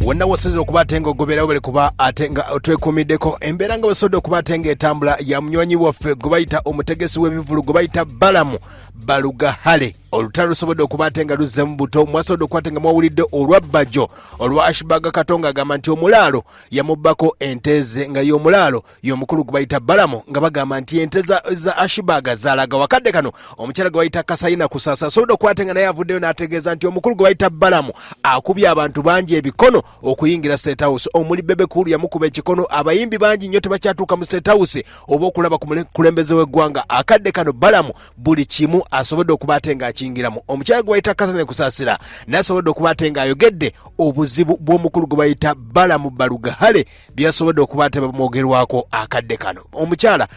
wonna wasinze okuba ate nga ogobererawo bale kuba ate nga twekuumiddeko embeera nga wesobodde okuba ate nga etambula ya munywanyi waffe gwe bayita omutegesi w'ebivulu gwe bayita Balaam Balugahale. Olutalo lusobodde okuba ate nga luzze mu buto, mwasobodde okuba ate nga mwawulidde olwa Bajjo olwa Ashbaga Katonga agamba nti omulaalo yamubbako ente ze nga y'omulaalo y'omukulu gwe bayita Balaam, nga bagamba nti ente za Ashbaga zaalaga wakadde kano. Omukyala gwe bayita Kasayina Kusasa asobodde okuba ate nga naye avuddeyo n'ategeeza nti omukulu gwe bayita Balaam akubye abantu bangi ebikono okuyingira State House. Omuli BebeCool yamukuba ekikono, abayimbi bangi nnyo tebakyatuuka mu State House oba okulaba ku mukulembeze w'eggwanga. Akadde kano Balaam buli kimu asobodde okuba ate nga akingiramu. Omukyala gwe bayita Kusasira n'asobodde okuba ate nga ayogedde obuzibu bw'omukulu gwe bayita Balaam Balugahale byasobodde okuba ate bamwogerwako akadde kano. Omukyala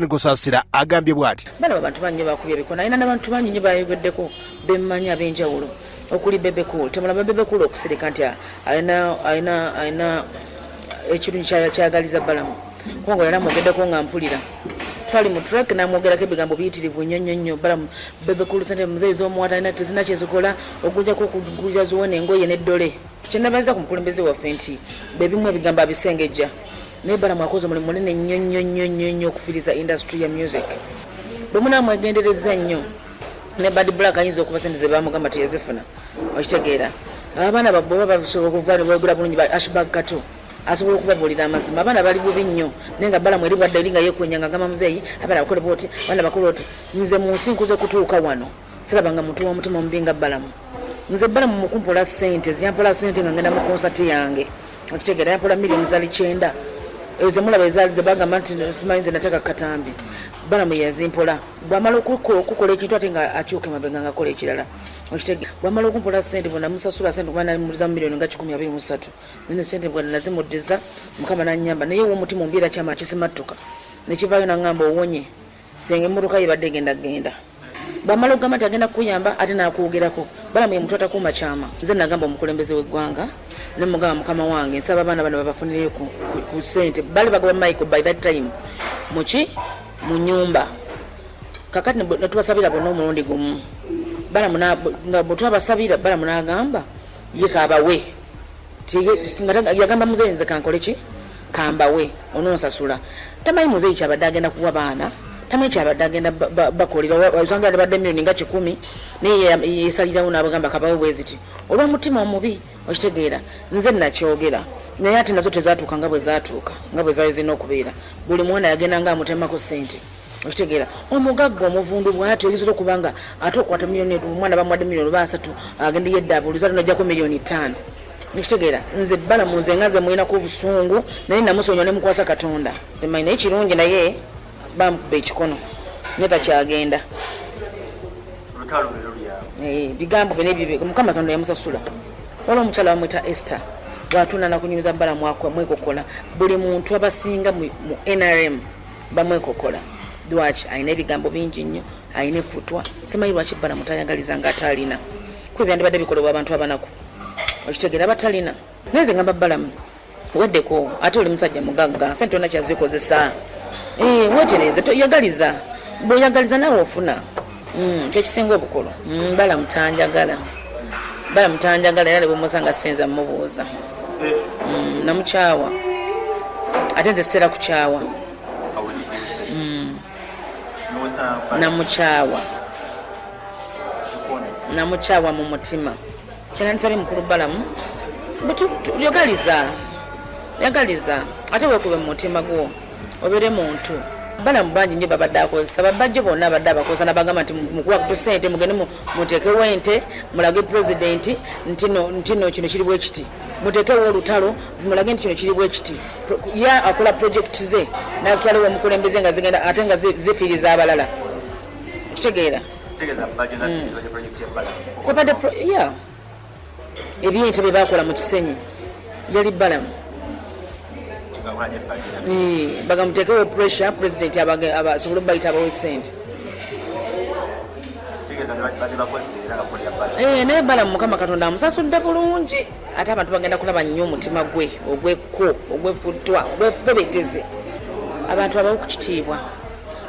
Kusasira agambye bw'ati: bano abantu bangi bakubye ebikono, alina n'abantu bangi nnyo bayogeddeko bemmanyi ab'enjawulo okuli BebeCool. Temulaba BebeCool okusirika nti alina ekirungi kyayagaliza Balaam kubanga yali amwogeddeko nga mpulira. Twali mu track namwogerako ebigambo biyitirivu nnyo Balaam. BebeCool sente muzeeyi z'omuwata alina tezina kyezikola okujjako okugulira ziwona engoye n'eddole. Kyennabaza ku mukulembeze waffe nti bebimu ebigambo abisengejja, naye Balaam akoze omulimu munene nnyo okufiiriza industry ya music. Bwe munaamwegendereza nnyo ne Bad Black ayinza okuba sente ze bamugamba teyazifuna, okitegeera. Abaana babo basobola okuvaagula bulungi ba Ashbaga Kato asobola okubabuulira amazima. Abaana bali bubi nnyo naye nga Balaam eri bwadde eri nga yeekwenyanga agamba muzeeyi abaana bakole bwoti abaana bakole oti. Nze mu nsi nkuze kutuuka wano sirabanga muntu w'omutima omubi nga Balaam. Nze Balaam mukumpola ssente ziyampola ssente nga ngenda mu konsati yange, okitegeera. Yampola millioni zali 9 ezo mulaba ezaali ze bagamba nti simanyi nze nataka katambi. Balaam yazimpola. Bw'amala okukola ekintu ate nga akyuke mabenga ng'akola ekirala, okitegeera. Bw'amala okumpola ssente bwe namusasula ssente kuba namuliza mu milioni nga 123 nene ssente bwe nazimuddiza Mukama n'annyamba, naye ow'omutima ombi era kyama kisimattuka ne kivaayo n'aŋŋamba owonye senga emmotoka ye badde genda. Bw'amala okugamba nti agenda kukuyamba ate n'akwogerako. Balaam ye muntu atakuuma kyama. Nze nagamba omukulembeze w'eggwanga ne mugamba mukama wange nsaba abaana bano babafunireyo ku ssente. Bali bagoba Michael by that time mu nyumba. Kakati ne tubasabira bonna omulundi gumu. Balaam nga bwe twabasabira Balaam n'agamba ye kaabawe. Yagamba muzeeyi nze kankole ki? Kambawe ononsasula. Tamanyi muzeeyi kyabadde agenda kuwa baana, tamanyi kyabadde agenda bakolera. Osanga yabadde milioni nga 10 naye yeesalirawo n'abagamba kabawe bweziti olw'omutima omubi, okitegeera. Nze nakyogera naye ate nazo tezaatuuka nga bwe zaatuuka, nga bwe zaali zirina okubeera. Buli mwana yagenda nga amutemako ssente, okitegeera. Omugagga omuvundu bw'ati oyinza okuba nga ate okwata milioni omwana bamuwadde milioni 3 agenda yeddaabuliza n'ojjako milioni 5, okitegeera. Nze Balaam nze nga ze mulinako obusungu naye namusonyiwa ne mukwasa Katonda temanyi, naye kirungi naye bamukuba ekikono naye takyagenda. Bigambo bye n'ebyo Mukama Katonda yamusasula. Waliwo omukyala bamwita Esther bw'atuuna nakunyumiza Balaam mwekokkola. Buli muntu abasinga mu NRM bamwekokola. Lwaki? Alina ebigambo bingi nnyo, alina effutwa. Simanyi lwaki Balaam tayagaliza nga atalina kwe byandibadde bikolebwa abantu abanaku, okitegeera abatalina. Naye nze ngamba Balaam weddeko ate oli musajja mugagga, sente tonna kyazikozesa. Wetereze toyagaliza, bw'oyagaliza naawe ofuna kyekisinga obukulu. Balaam tanjagala. Balaam tanjagala era bwemusanga senza mubuuza. Namukyawa ate nze sitera kukyawa. Namukyawa mu mutima. Kyena nsabye mukulu Balaam yagaliza ate weekube mu mutima gwo obeere muntu. Balaam bangi nnyo babadde akozesa, Bajjo bonna abadde abakozesa n'abagamba nti mukuba ku ssente mugende muteekewo ente mulage pulezidenti ntino kino kiri bwe kiti, muteekewo olutalo mulage nti kino kiri bwe kiti. Ye akola projekiti ze n'azitwalawo omukulembeze nga zigenda ate nga zifiiriza abalala, kitegeera. Ebyente bye bakola mu kisenyi yali Balaam. Bagamuteekewo pressure president abasobole bayita abawe ssente. Naye Balaam Mukama Katonda amusasudde bulungi ate abantu bagenda kulaba nnyo omutima gwe ogwefutwa ogwefebeteze. Abantu abawe ku kitiibwa.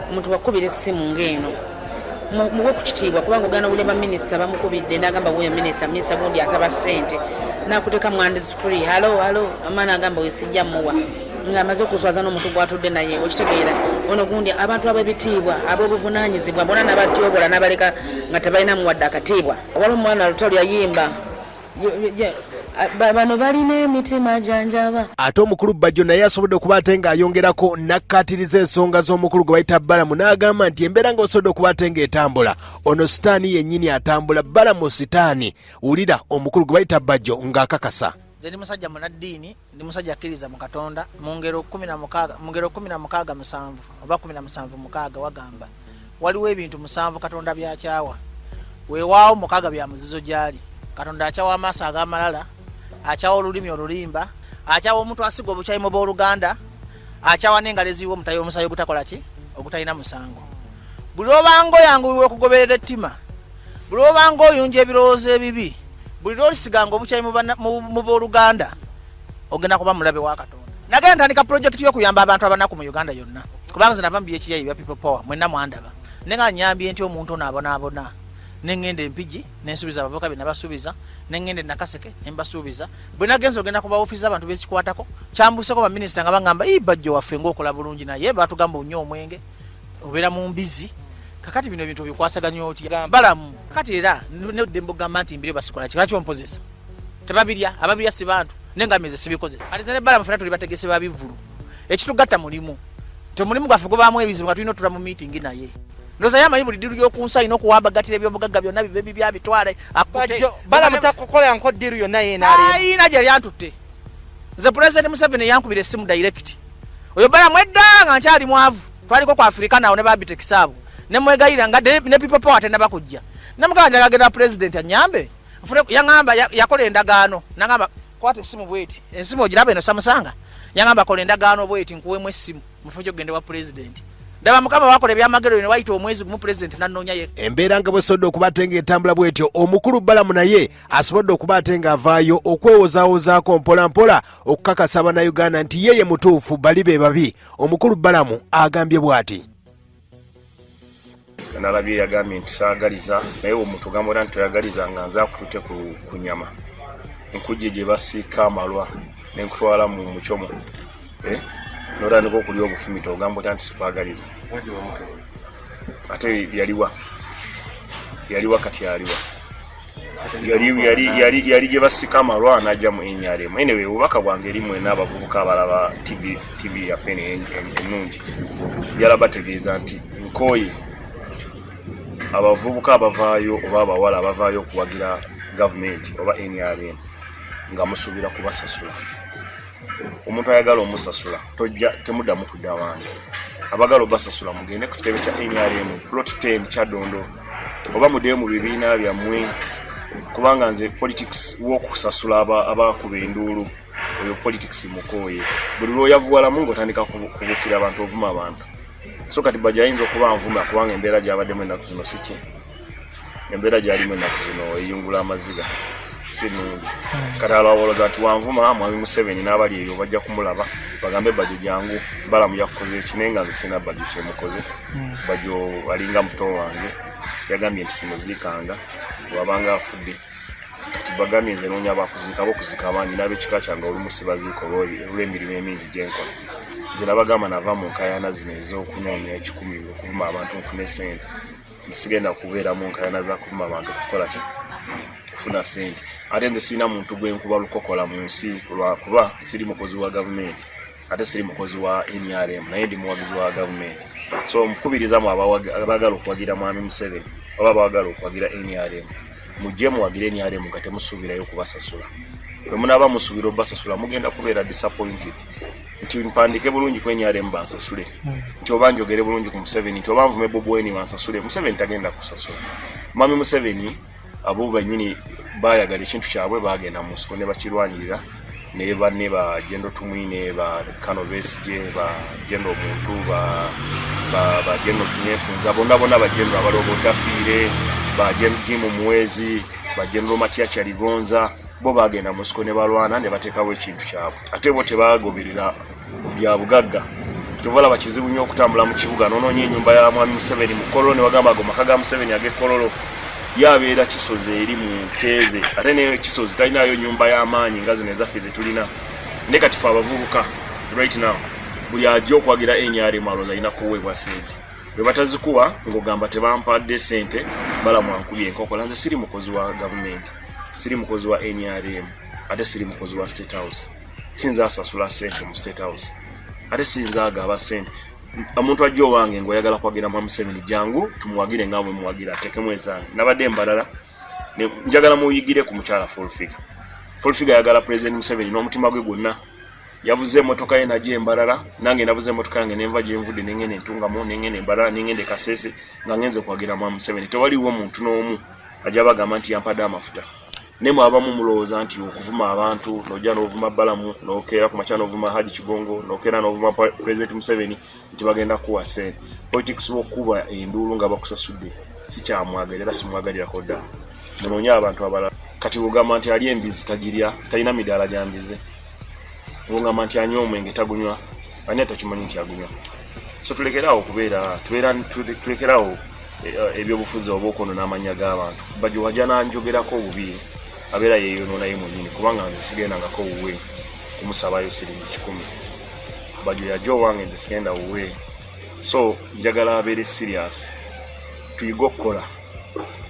Omuntu wakubira essimu ng'eno muwe ku kitiibwa kubanga ogenda owulira baminisita bamukubidde n'agamba wuyo minisita gundi asaba ssente n'akuteeka mwandizi free halo amaana agamba wesijja muwa ng'amaze okuswaza n'omuntu gw'atudde naye okitegeera ono gundi abantu ab'ebitiibwa ab'obuvunaanyizibwa bona n'abajoobola n'abaleka nga tebalina muwadde akatiibwa wali omwana lutalo yayimba bano balina emitima janjaba. Ate omukulu Bajjo naye asobodde okuba ate ng'ayongerako n'akkaatiriza ensonga z'omukulu gwe bayita Balamu n'agamba nti embeera nga osobodde okuba ate ng'etambula ono sitaani yennyini atambula Balamu sitaani. Wulira omukulu gwe bayita Bajjo ng'akakasa. Nze ndi musajja munaddiini, ndi musajja akkiriza mu Katonda mu ngero 16 oba 17 wagamba waliwo ebintu 7 Katonda byakyawa weewaawo 6 bya muzizo gyali. Katonda akyawa amaaso ag'amalala, akyawa olulimi olulimba, akyawa omuntu asiga obukyayi mu booluganda, akyawa n'engalo eziyiwa omutayi omusayi ogutakola ki ogutalina musango. Buli obanga oyanguwiwe okugoberera ettima, buli obanga oyunja ebirowoozo ebibi, buli lw'olisiganga obukyayi mu booluganda ogenda kuba mulabe wa Katonda. Nagenda ntandika pulojekiti y'okuyamba abantu abanaku mu Uganda yonna kubanga nze nava mu BHI bya People Power mwenna mwandaba nenga nyambye nti omuntu onaabonaabona nengende empigi nensubiza abavubuka be nabasuubiza nengende nakaseke nembasuubiza bwe nagenza ogenda ku baofiisi abantu bekikwatako kyambuseko baminisita nga bagamba Bajjo waffe ng'okola bulungi naye batugamba onnyo omwenge obeera mu mbizi kakati bino bintu bikwasaganya oti Balamu kakati era neddembo gamba nti mbire basikola kikaki ompozesa tebabirya ababirya si bantu nenga meze sibikozesa ate ne Balamu fena tuli bategese babivulu ekitugatta mulimu temulimu gwaffe gobaamu ebizibu nga tulina otula mu meeting naye ndoza yamanyi buli diru y'okunsa ino okuwabagatira ebyobugagga byonna bibebi byabitwale akute Balamu takokola nko diru yonna yenaale ayina gye yantutte nze President Museveni yankubira essimu direct oyo Balamu edda nga nkyali mwavu twaliko ku Afrika nawo ne babite kisaabu ne mwegayira nga ne People Power tena bakujja namugamba njagagenda President anyambe mfune yangamba yakola endagaano nangamba kwata essimu bweti ensimu ogiraba eno samusanga yangamba kola endagaano bweti nkuwemu essimu mufuje ogende wa President ndaba mukama wakola ebyamagero ne wayita omwezi gumu President nanoonya ye. Embeera nga bwesobodde okuba ate ng'etambula bwetyo omukulu Balamu naye asobodde okuba ate ng'avaayo okwewozaawozaako mpolampola okukakasa Abannayuganda nti yeye mutuufu bali be babi. Omukulu Balamu agambye bw'ati. Nalabye yagambye nti saagaliza naye omuntu ogambira nti toyagaliza nga nze akutute ku nyama nkujje gye basiika amalwa nenkutwala mu mucomo notandika okulya obufumita ogamba nti sikwagaliza ate yaliwa kati aliwa yali gye basiika amalwa n'ajja mu NRM. Anyway obubaka bwange eri mwena abavubuka abalaba TV yaffe ennungi yalaba tegeeza nti nkooye abavubuka abavaayo oba abawala abavaayo okuwagira gavumenti oba NRM nga musuubira kubasasula. Omuntu ayagala omusasula temuddamu kudda wange. Abagala obasasula mugende ku kitebe kya NRM plot 10 Kyadondo oba muddeyo mu bibiina byammwe kubanga nze politics w'okusasula abakuba enduulu oyo politics mukooye. Buli lw'oyavuwalamu ng'otandika kubukira abantu ovuma abantu. So kati Bajjo ayinza okuba nvuma kubanga embeera gy'abaddemu ennaku zino si ki. Embeera gy'alimu ennaku zino eyungula amaziga si nnungi. Kati alowooza nti wanvuma mwami Museveni n'abali eyo bajja kumulaba bagambe Bajjo jangu Balamu yakoze eki naye nga nze sina Bajjo kyemukoze. Bajjo alinga muto wange yagambye nti simuziikanga bw'abanga afudde. Kati bagambye nze noonya abakuziika ab'okuziika abangi n'ab'ekika kyange olumu sibaziika olw'emirimu emingi gye nkola. Nze nabagamba nava mu nkaayana zino ez'okunoonya 10 okuvuma abantu nfune ssente. Sigenda kubeera mu nkaayana za kuvuma abantu kukola ki kufuna ssente. Ate nze sirina muntu gwe nkuba lukokola mu nsi lwakuba siri mukozi wa gavumenti ate siri mukozi wa NRM naye ndi muwagizi wa gavumenti. So mukubirizamu abagala okuwagira mwami Museveni oba abagala okuwagira NRM mujje muwagire NRM nga temusuubirayo kubasasula. Bwe munaaba musuubira obasasula mugenda kubeera disappointed nti mpandike bulungi ku NRM bansasule nti oba njogere bulungi ku Museveni nti oba nvume Bobi Wine bansasule. Museveni tagenda kusasula. Mwami Museveni abo bannyini baayagala ekintu kyabwe bagenda mu nsiko ne bakirwanirira ne banne ba Jendo Tumwine ba Kano Besigye ba Jendo Omuntu ba Jendo Tunyefunza bonna ba Jendo abalobota fiire ba Jendo Muwezi ba Jendo Matia Chaligonza bo bagenda mu nsiko ne balwana ne bateekawo ekintu kyabwe ate bo tebagoberera bya bugagga kyovala bakizibu nnyo okutambula mu kibuga nonoonye ennyumba ya mwami Museveni mu Kololo ne wagamba ago maka ga Museveni ag'ekololo yabeera Kisozi eri mu Nteeze ate ne Kisozi talinayo nnyumba y'amaanyi nga zino ezaffe ze tulina ne kati ffe abavubuka right now buli ajja okwagira NRM alowooza alina kuweebwa ssente bwe batazikuwa ng'ogamba tebampadde ssente Balaam ankubye enkokola nze siri mukozi wa gavumenti siri mukozi wa NRM ate siri mukozi wa State House sinza asasula ssente mu State House ate sinza agaba ssente omuntu ajja owange ng'oyagala kwagira mwami Museveni jangu tumuwagire nga bwe muwagira atekemu enzange nabadde mbalala njagala muyigire ku mukyala full figure yagala President Museveni n'omutima gwe gwonna yavuze emotoka ye najje embalala nange navuze emotoka yange nenva gye nvudde nengene ntungamu nengene embalala nengende Kasese nga ngenze kwagira mwami Museveni tewaliwo omuntu n'omu ajja bagamba nti yampadde amafuta nemu abamu mulowooza nti okuvuma abantu n'ojja n'ovuma Balaam n'okeera ku makya n'ovuma Haji Kigongo n'okeera n'ovuma President Museveni nti bagenda kuwa ssente politics w'okuba enduulu nga bakusasudde si kyamwagalira era simwagalirako ddala munoonye abantu abalala kati bw'ogamba nti ali embizi tagirya talina midaala gya mbizi bw'ogamba nti anywa omwenge tagunywa ani atakimanyi nti agunywa so tulekeraawo okubeera tulekeraawo ebyobufuzi obwokono n'amannya g'abantu Bajjo wajja nanjogerako obubi abeera yeeyonoonayo mwennyini kubanga nze sigendangako wuwe kumusaabayo siringi 10 Bajjo yajja owange nze sigenda wuwe so njagala abeere serious tuyiga okukola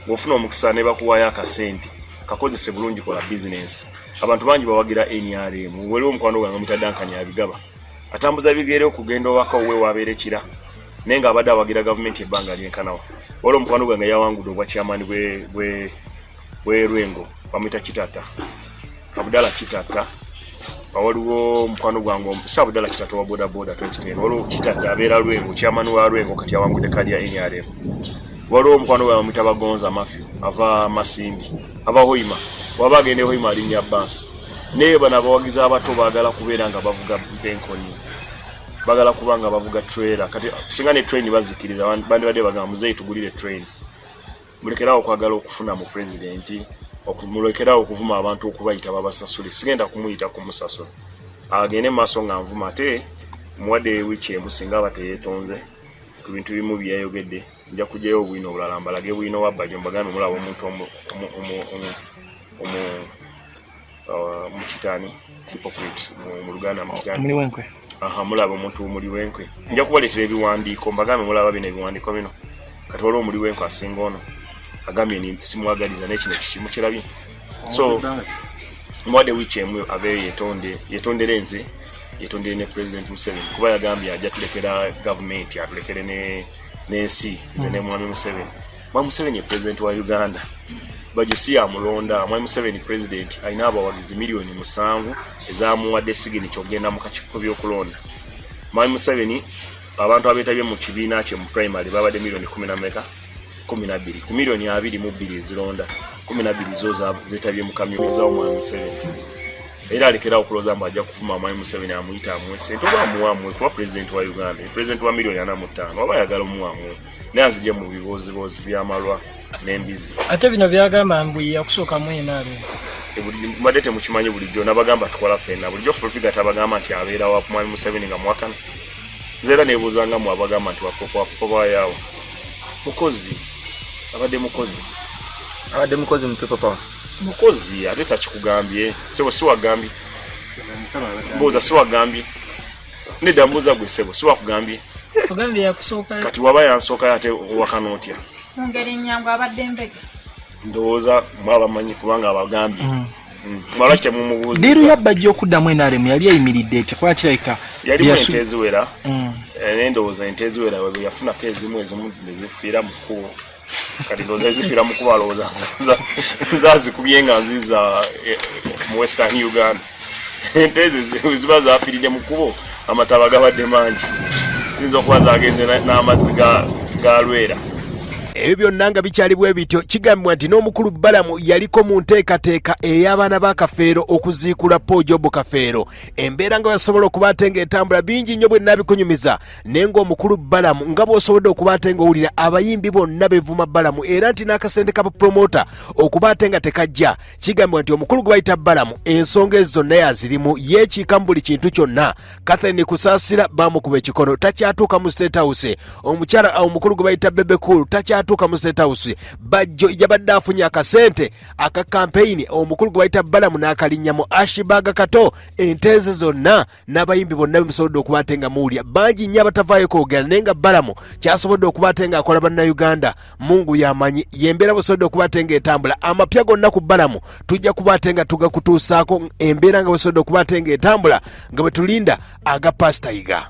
bw'ofuna omukisa ne bakuwaayo akasente kakozese bulungi kola business abantu bangi bawagira NRM waliwo omukwano gwange mutadankani abigaba atambuza bigere okugenda owaka wuwe wabeere kira naye ng'abadde awagira gavumenti ebbanga lyenkanawa waliwo omukwano gwange yawangudde obwa chairman bwe Lwengo bamuyita Kitata Abdala Kitata waliwo omukwano gwange Abdala Kitata wa boda 2010 waliwo Kitata abeera Lwengo chairman wa Lwengo kati yawangudde kadi ya NRM waliwo omukwano gwange bamuyita Bagonza Mafia ava Masimbi ava Hoima waba agende Hoima alinnya bus naye bano abawagizi abato baagala kubeera nga bavuga benkoni bagala kubanga bavuga trailer kati singa ne train bazikiriza bandi badde bagamba muzeyi tugulire train mulekerawo okwagala okufuna mu president okumulekerawo okuvuma abantu okubayita babasasule sigenda kumuyita kumusasula agende maaso nga nvuma ate muwadde wiki emusinga abateyeetonze ku bintu bimu byayogedde nja kujjayo obwino obulala mbalage bwino wa Bajjo mbagambe mulaba omuntu mukitani hypocrite mu Luganda mukitani Muli wenkwe mulaba omuntu muli wenkwe nja kubaleetera ebiwandiiko mbagambe mulaba bino ebiwandiiko bino kati waliwo muli wenkwe asinga ono agambye ni simwagaliza n'ekino kikimu kirabye so muwadde wiki emu abeeyo yetondere nze yetondere ne President Museveni kuba yagambye ajja tulekera gavumenti atulekere n'ensi nze ne mwami Museveni mwami Museveni ye President wa Uganda Bajjo si amulonda mwami Museveni President alina abawagizi miliyoni 7 ezamuwadde sigini kyogenda mu kakiiko by'okulonda mwami Museveni abantu abeetabye mu kibiina kye mu primary babadde miliyoni 12 ku miliyoni 22 ezilonda 12 zo zeetabye mu kamyuuni z'omwami Museveni era alekerawo okulooza mbu ajja kuvuma mwami Museveni amuyita amuwe ssente oba amuwamwe kuba President wa Uganda President wa miliyoni 45 oba ayagala omuwamwe naye azigye mu biboozibozi by'amalwa n'embizi ate bino byagamba mbu yakusooka mwenaalo mbadde temukimanyi bulijjo nabagamba tukola ffenna bulijjo fulfiga tabagamba nti abeera wa mwami Museveni nga mwakana nze era neebuuzanga mu abagamba nti wakobayaawo mukozi abadde mukozi mu People Power mukozi ate sakikugambye sebo siwagambye mbuuza siwagambye nedda mbuuza gwe sebo siwakugambye ogambye yakusooka kati waba yansooka ate wakana otya ngeri nyangu abadde mbega ndowooza mwabamanyi kubanga abagambye mwala kyemumubuuza diiru ya Bajjo okuddamu NRM yali ayimiridde etya kuba kirabika yalimu ente eziwera nendowooza ente eziwera yafunako ezimu nezifiira mu kkubo kati ndowooza ezifiira mu kkubo alowooza zazikubye nga nziza mu Western Uganda ente ezo ziba zafiiridde mu kkubo amataba gabadde mangi ziyinza okuba zagenze n'amazzi ga Lwera ebyo byonna nga bikyali bwe bityo kigambibwa nti n'omukulu Balamu yaliko mu nteekateeka ey'abaana ba Kafeero okuziikula Job Kafeero. Embeera nga basobola okuba ate ng'etambula bingi nnyo bwe nabikunyumiza naye ng'omukulu Balamu nga bw'osobodde okuba ate ng'owulira abayimbi bonna bevuma Balamu era nti n'akasente ka promota okuba ate nga tekajja. Kigambibwa nti omukulu gwe bayita Balamu ensonga ezo zonna yazirimu yeekiika mu buli kintu kyonna. Catherine Kusasira bamukuba ekikono takyatuuka mu State House. Omukyala omukulu gwe bayita BebeCool takyatuuka mu State House. Bajjo yabadde afunye akasente aka campaign omukulu gwe bayita Balamu n'akalinnyamo Ashibaga Kato. Enteeze zonna n'abayimbi bonna bemusobodde okuba ate nga muwulya bangi nnyo abatavaayo kwogera naye nga Balamu kyasobodde okuba ate nga akola bannayuganda Mungu yamanyi yembeera busobodde okuba ate nga etambula. Amapya gonna ku Balamu tujja kuba ate nga tugakutuusaako embeera nga busobodde okuba ate nga etambula nga bwe tulinda aga Pastor Yiga.